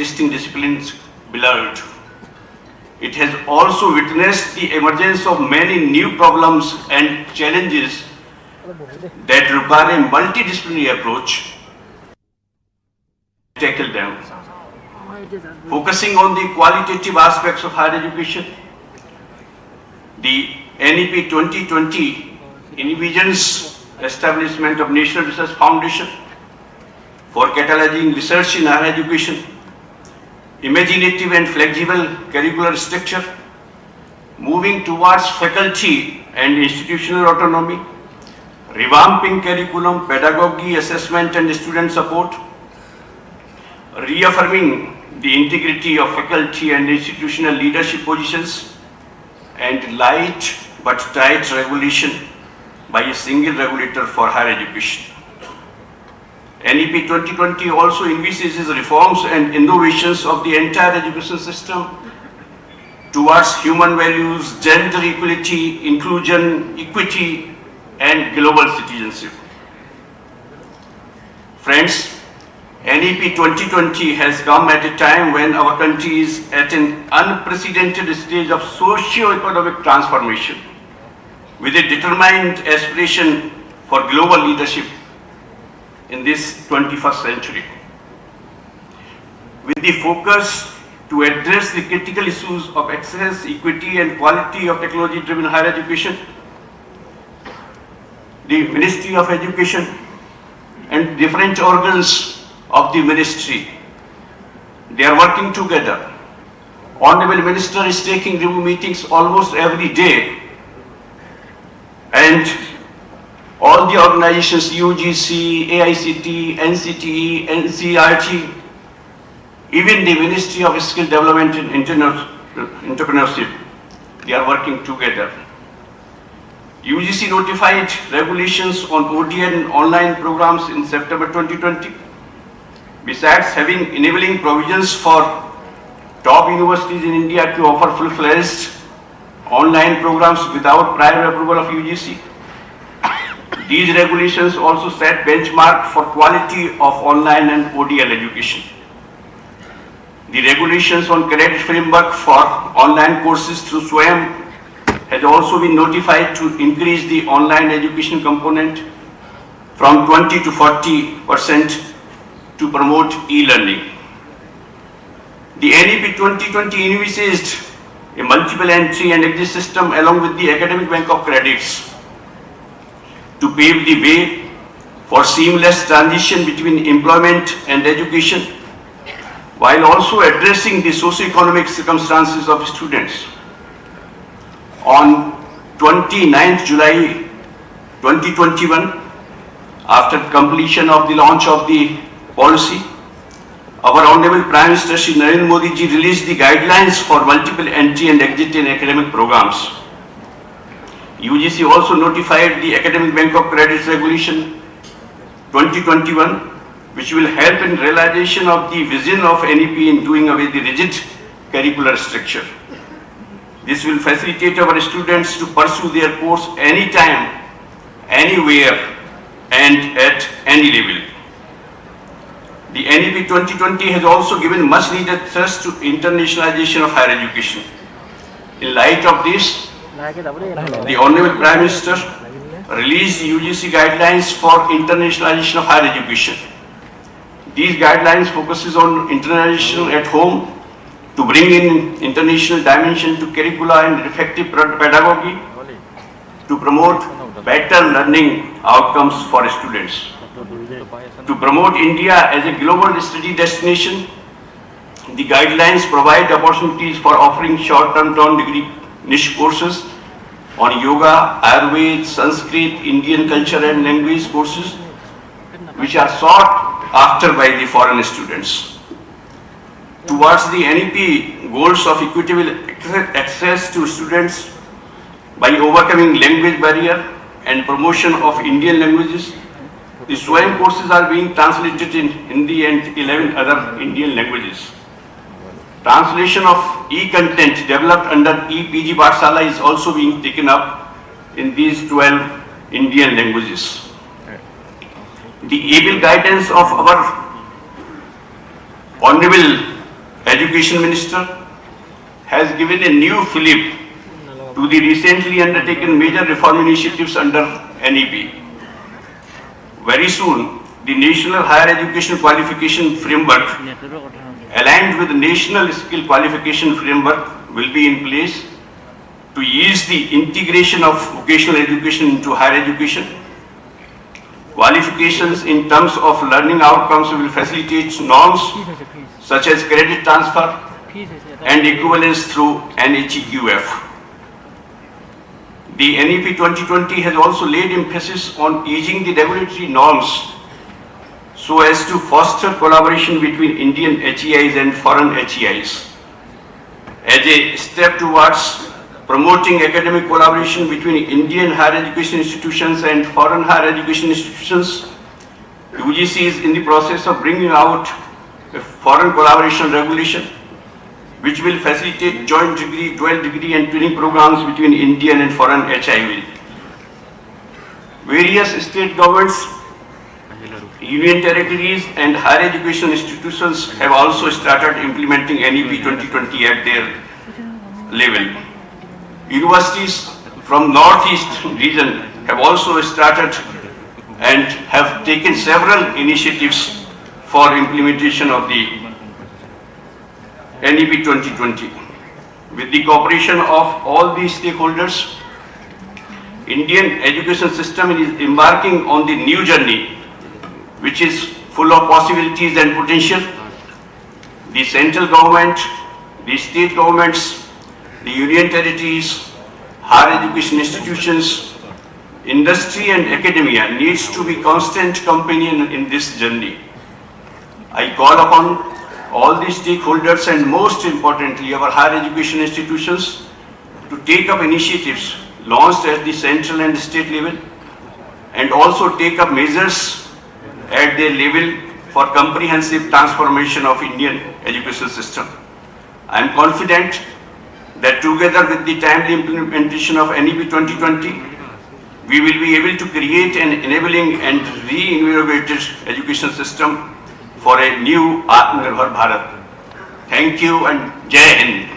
existing disciplines blurred. It has also witnessed the emergence of many new problems and challenges that require a multidisciplinary approach to tackle them. Focusing on the qualitative aspects of higher education, the NEP 2020 envisions establishment of National Research Foundation for catalyzing research in higher education, imaginative and flexible curricular structure, moving towards faculty and institutional autonomy, revamping curriculum, pedagogy, assessment and student support, reaffirming the integrity of faculty and institutional leadership positions, and light but tight regulation by a single regulator for higher education. NEP 2020 also envisages reforms and innovations of the entire education system towards human values, gender equality, inclusion, equity, and global citizenship. Friends, NEP 2020 has come at a time when our country is at an unprecedented stage of socio-economic transformation, with a determined aspiration for global leadership in this 21st century. With the focus to address the critical issues of access, equity, and quality of technology-driven higher education, the Ministry of Education and different organs of the ministry, they are working together. Honorable Minister is taking review meetings almost every day, and all the organizations, UGC, AICT, NCTE, NCERT, even the Ministry of Skill Development and Entrepreneurship, they are working together. UGC notified regulations on ODN and online programs in September 2020. Besides having enabling provisions for top universities in India to offer full-fledged online programs without prior approval of UGC, these regulations also set benchmark for quality of online and ODL education. The regulations on credit framework for online courses through SWAYAM has also been notified to increase the online education component from 20 to 40% to promote e-learning. The NEP 2020 envisaged a multiple entry and exit system along with the academic bank of credits to pave the way for seamless transition between employment and education, while also addressing the socio-economic circumstances of students. On 29th July 2021, after completion of the launch of the policy, our Honorable Prime Minister Shri Narendra Modi ji released the guidelines for multiple entry and exit in academic programs. UGC also notified the Academic Bank of Credits Regulation 2021, which will help in realization of the vision of NEP in doing away the rigid curricular structure. This will facilitate our students to pursue their course anytime, anywhere, and at any level. The NEP 2020 has also given much needed thrust to internationalization of higher education. In light of this, the Honorable Prime Minister released UGC guidelines for internationalization of higher education. These guidelines focuses on internationalization at home to bring in international dimension to curricula and effective pedagogy to promote better learning outcomes for students. To promote India as a global study destination, the guidelines provide opportunities for offering short-term degree niche courses on yoga, Ayurveda, Sanskrit, Indian culture and language courses, which are sought after by the foreign students. Towards the NEP goals of equitable access to students by overcoming language barrier and promotion of Indian languages, the SWAYAM courses are being translated in Hindi and 11 other Indian languages. Translation of e-content developed under e-PG Pathshala is also being taken up in these 12 Indian languages. The able guidance of our Honorable Education Minister has given a new fillip to the recently undertaken major reform initiatives under NEP. Very soon, the National Higher Education Qualification Framework, aligned with the National Skill Qualification Framework, will be in place to ease the integration of vocational education into higher education. Qualifications in terms of learning outcomes will facilitate norms such as credit transfer and equivalence through NHEQF. The NEP 2020 has also laid emphasis on easing the regulatory norms so as to foster collaboration between Indian HEIs and foreign HEIs. As a step towards promoting academic collaboration between Indian higher education institutions and foreign higher education institutions, UGC is in the process of bringing out a foreign collaboration regulation which will facilitate joint degree, dual degree and training programs between Indian and foreign HIV. Various state governments, union territories and higher education institutions have also started implementing NEP 2020 at their level. Universities from Northeast region have also started and have taken several initiatives for implementation of the NEP 2020. With the cooperation of all these stakeholders, Indian education system is embarking on the new journey, which is full of possibilities and potential. The central government, the state governments, the union territories, higher education institutions, industry and academia needs to be constant companion in this journey. I call upon all the stakeholders and most importantly our higher education institutions to take up initiatives launched at the central and state level and also take up measures at their level for comprehensive transformation of Indian education system. I am confident that together with the timely implementation of NEP 2020, we will be able to create an enabling and reinvigorated education system for a new Atmanirbhar Bharat. Thank you and Jai Hind.